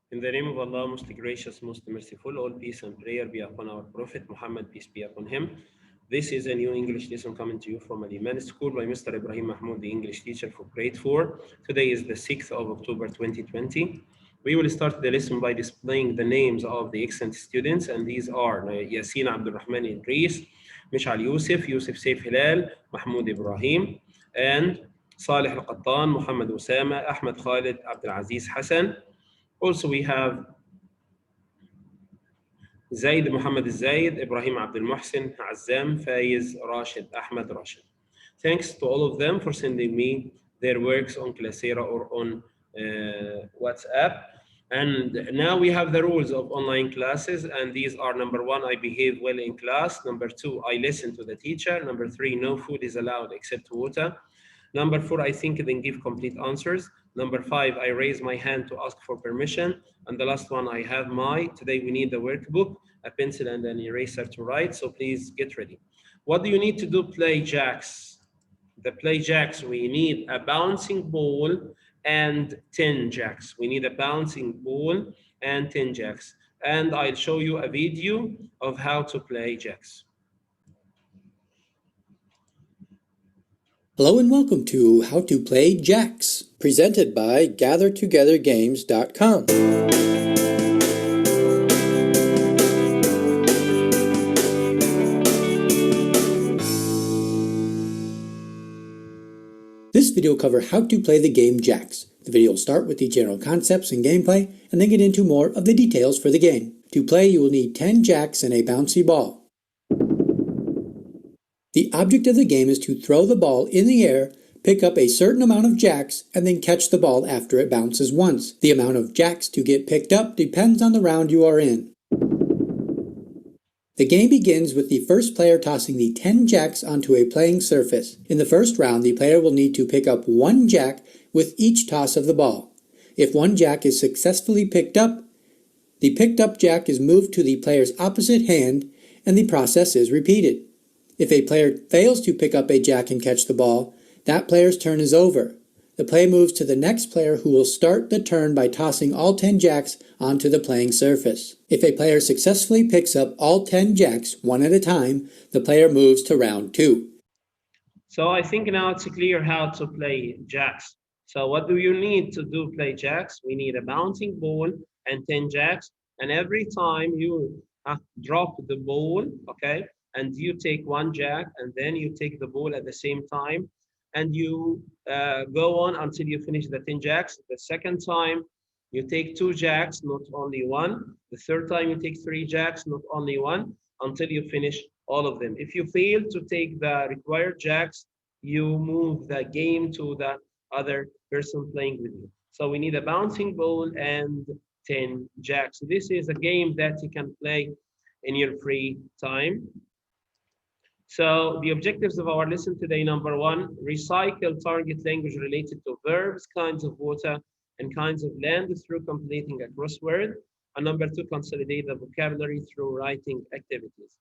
In the name of Allah, most gracious, most merciful, all peace and prayer be upon our Prophet Muhammad, peace be upon him. This is a new English lesson coming to you from Al Iman School by Mr. Ibrahim Mahmoud, the English teacher for grade 4. Today is the 6th of October 2020. We will start the lesson by displaying the names of the excellent students, and these are Yasin Abdul Rahman Idris, Mishal Yusuf, Yusuf Saif Hilal, Mahmoud Ibrahim, and Salih Al Qattan, Muhammad Usama, Ahmed Khalid, Abdul Aziz Hassan. Also, we have Zaid Muhammad Zaid, Ibrahim Abdul Muhsin, Azam, Faiz, Rashid, Ahmed Rashid. Thanks to all of them for sending me their works on Classera or on WhatsApp. And now we have the rules of online classes, and these are: number one, I behave well in class; number two, I listen to the teacher; number three, no food is allowed except water; number four, I think then give complete answers; number five, I raise my hand to ask for permission; and the last one, I have today we need the workbook, a pencil and an eraser to write, so please get ready. What do you need to do? Play jacks. The play jacks, we need a bouncing ball and 10 jacks. We need a bouncing ball and 10 jacks. And I'll show you a video of how to play jacks. Hello and welcome to How to Play Jacks, presented by GatherTogetherGames.com. This video will cover how to play the game Jacks. The video will start with the general concepts and gameplay, and then get into more of the details for the game. To play, you will need 10 jacks and a bouncy ball. The object of the game is to throw the ball in the air, pick up a certain amount of jacks, and then catch the ball after it bounces once. The amount of jacks to get picked up depends on the round you are in. The game begins with the first player tossing the 10 jacks onto a playing surface. In the first round, the player will need to pick up one jack with each toss of the ball. If one jack is successfully picked up, the picked up jack is moved to the player's opposite hand, and the process is repeated. If a player fails to pick up a jack and catch the ball, that player's turn is over. The play moves to the next player, who will start the turn by tossing all 10 jacks onto the playing surface. If a player successfully picks up all 10 jacks one at a time, the player moves to round 2. So I think now it's clear how to play jacks. So what do you need to do play jacks? We need a bouncing ball and 10 jacks. And every time you drop the ball, okay, and you take one jack, and then you take the ball at the same time, and you go on until you finish the 10 jacks. The second time, you take 2 jacks, not only one. The third time, you take 3 jacks, not only one, until you finish all of them. If you fail to take the required jacks, you move the game to the other person playing with you. So we need a bouncing ball and 10 jacks. This is a game that you can play in your free time. So the objectives of our lesson today: number one, recycle target language related to verbs, kinds of water, and kinds of land through completing a crossword. And number two, consolidate the vocabulary through writing activities.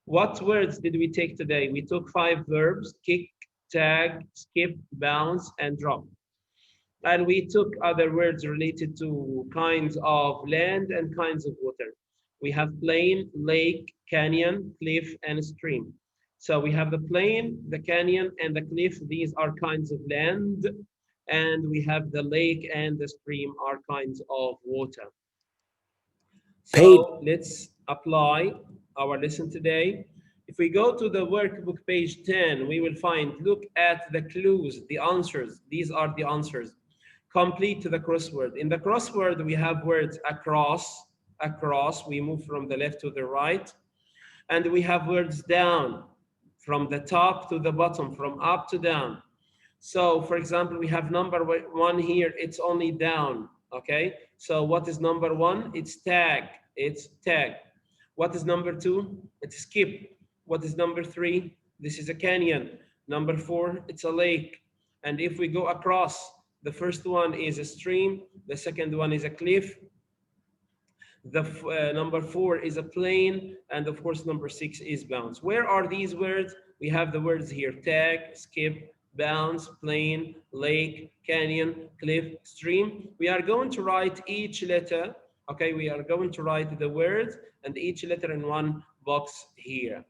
What words did we take today? We took 5 verbs: kick, tag, skip, bounce, and drop. And we took other words related to kinds of land and kinds of water. We have plain, lake, canyon, cliff, and stream. So we have the plain, the canyon, and the cliff. These are kinds of land. And we have the lake and the stream are kinds of water. So let's apply our lesson today. If we go to the workbook page 10, we will find, look at the clues, the answers. These are the answers. Complete the crossword. In the crossword, we have words across, we move from the left to the right. And we have words down, from the top to the bottom, from up to down. So for example, we have number 1 here, it's only down, okay? So what is number 1? It's tag, What is number 2? It's skip. What is number 3? This is a canyon. Number 4, it's a lake. And if we go across, the first one is a stream, the second one is a cliff, number 4 is a plain, and of course number 6 is bounce. Where are these words? We have the words here: tag, skip, bounce, plain, lake, canyon, cliff, stream. We are going to write each letter Okay, we are going to write the words and each letter in one box here.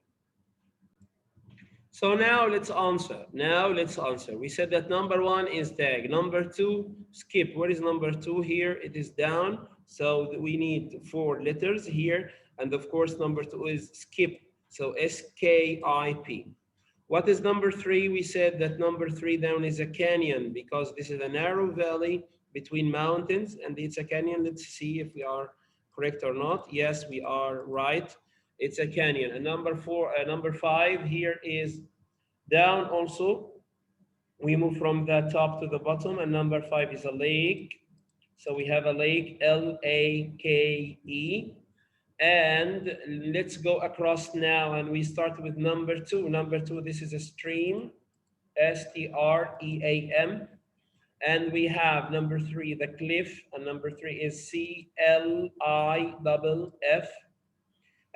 So now let's answer. Now let's answer. We said that number one is tag. Number two, skip. Where is number two here? It is down. So we need four letters here. And of course, number two is skip. So S-K-I-P. What is number three? We said that number three down is a canyon because this is a narrow valley between mountains and it's a canyon. Let's see if we are correct or not. Yes, we are right. It's a canyon. And number five here is down also. We move from the top to the bottom, and number five is a lake. So we have a lake, L-A-K-E. And let's go across now, and we start with number two. Number two, this is a stream, S-T-R-E-A-M. And we have number three, the cliff, and number three is C-L-I-F-F.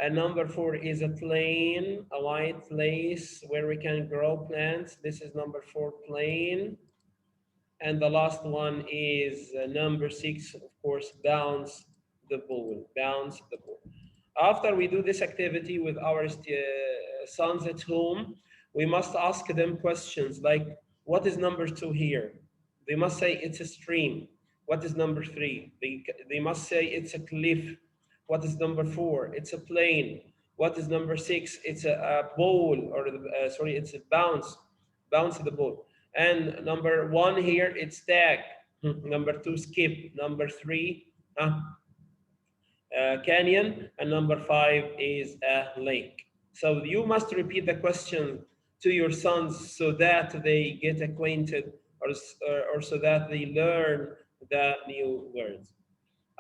And number four is a plain, a white place where we can grow plants. This is number four, plain. And the last one is number six, of course, bounce the ball, bounce the ball. After we do this activity with our sons at home, we must ask them questions like, what is number two here? They must say it's a stream. What is number three? They must say it's a cliff. What is number four? It's a plane. What is number six? It's a bowl, or sorry, it's a bounce the ball. And number one here, it's tag. Number two, skip. Number three, canyon. And number five is a lake. So you must repeat the question to your sons so that they get acquainted, or so that they learn the new words.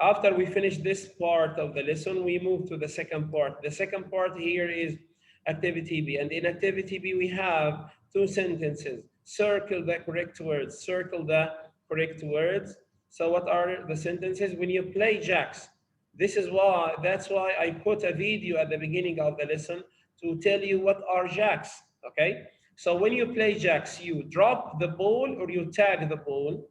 After we finish this part of the lesson, we move to the second part. The second part here is activity B. And in activity B, we have two sentences. Circle the correct words. Circle the correct words. So what are the sentences? When you play jacks, that's why I put a video at the beginning of the lesson to tell you what are jacks, okay? So when you play jacks, you drop the ball or you tag the ball.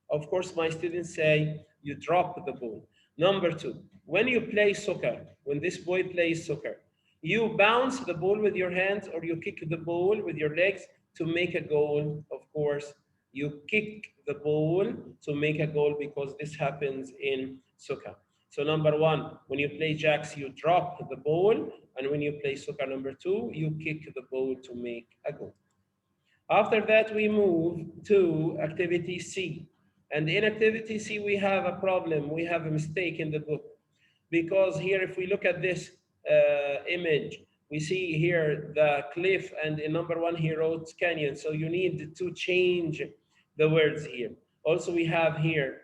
Of course, my students say you drop the ball. Number two, when you play soccer, when this boy plays soccer, you bounce the ball with your hands or you kick the ball with your legs to make a goal. Of course, you kick the ball to make a goal because this happens in soccer. So number one, when you play jacks, you drop the ball. And when you play soccer, number two, you kick the ball to make a goal. After that, we move to activity C. And in activity C, we have a problem. We have a mistake in the book. Because here, if we look at this image, we see here the cliff, and in number one, he wrote canyon. So you need to change the words here. Also, we have here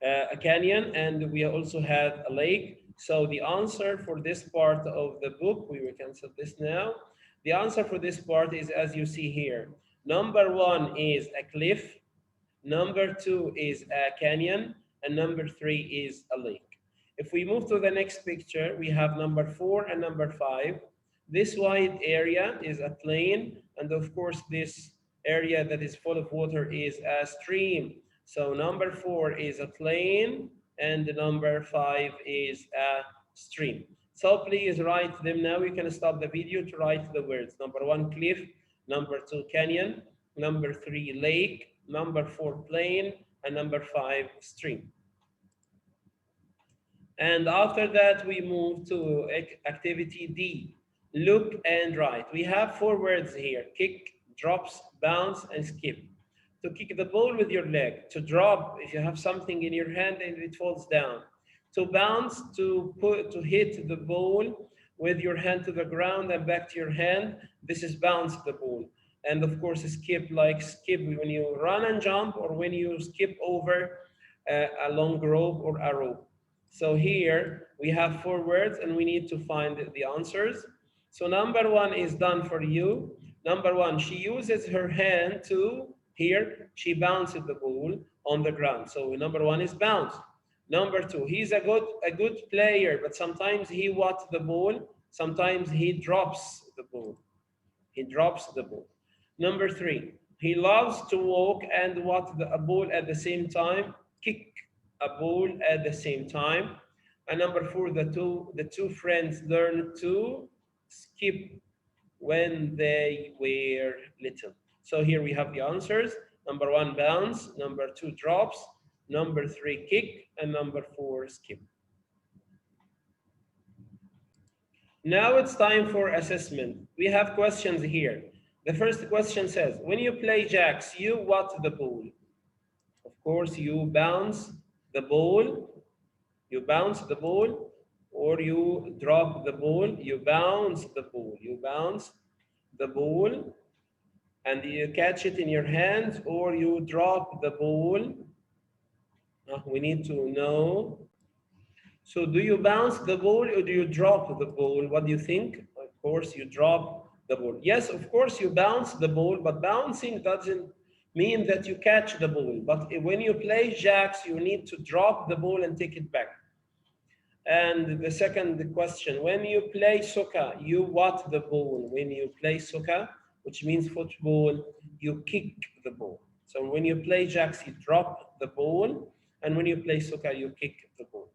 a canyon, and we also have a lake. So the answer for this part of the book, we will cancel this now. The answer for this part is as you see here. Number one is a cliff. Number two is a canyon. And number three is a lake. If we move to the next picture, we have number four and number five. This wide area is a plain. And of course, this area that is full of water is a stream. So number four is a plain and number five is a stream. So please write them now. You can stop the video to write the words. Number one, cliff. Number two, canyon. Number three, lake. Number four, plain. And number five, stream. And after that, we move to activity D. Look and write. We have four words here: kick, drops, bounce, and skip. To kick the ball with your leg. To drop, if you have something in your hand and it falls down. To bounce, to hit the ball with your hand to the ground and back to your hand. This is bounce the ball. And of course, skip, like skip when you run and jump, or when you skip over a long rope or a rope. So here we have four words and we need to find the answers. So number one is done for you. Number one, she uses her hand to, here, she bounces the ball on the ground. So number one is bounce. Number two, he's a good player, but sometimes he wats the ball, sometimes he drops the ball. He drops the ball. Number three, he loves to walk and wat the ball at the same time, kick a ball at the same time. And number four, the two friends learned to skip when they were little. So here we have the answers. Number one, bounce. Number two, drops. Number three, kick. And number four, skip. Now it's time for assessment. We have questions here. The first question says, when you play jacks, you what the ball? Of course, you bounce the ball. You bounce the ball, or you drop the ball. You bounce the ball. You bounce the ball, and you catch it in your hands, or you drop the ball. We need to know. So do you bounce the ball or do you drop the ball? What do you think? Of course, you drop the ball. Yes, of course, you bounce the ball, but bouncing doesn't mean that you catch the ball. But when you play jacks, you need to drop the ball and take it back. And the second question, when you play soccer, you what the ball? When you play soccer, which means football, you kick the ball. So when you play jacks, you drop the ball, and when you play soccer, you kick the ball.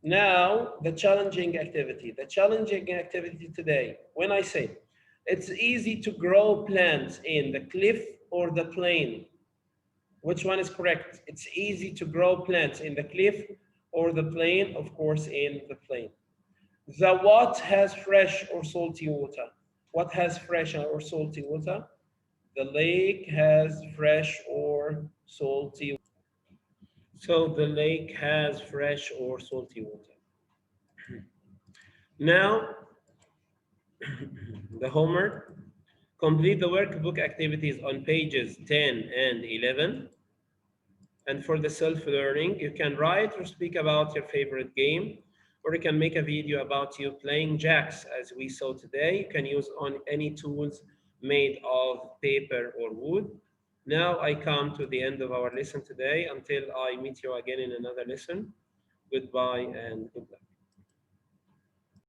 Now, the challenging activity. The challenging activity today, when I say it's easy to grow plants in the cliff or the plain, which one is correct? It's easy to grow plants in the cliff or the plain, of course, in the plain. The what has fresh or salty water? What has fresh or salty water? The lake has fresh or salty water. So the lake has fresh or salty water. Now, the homework. Complete the workbook activities on pages 10 and 11. And for the self-learning, you can write or speak about your favorite game, or you can make a video about you playing jacks, as we saw today. You can use on any tools made of paper or wood. Now I come to the end of our lesson today. Until I meet you again in another lesson, goodbye and good luck.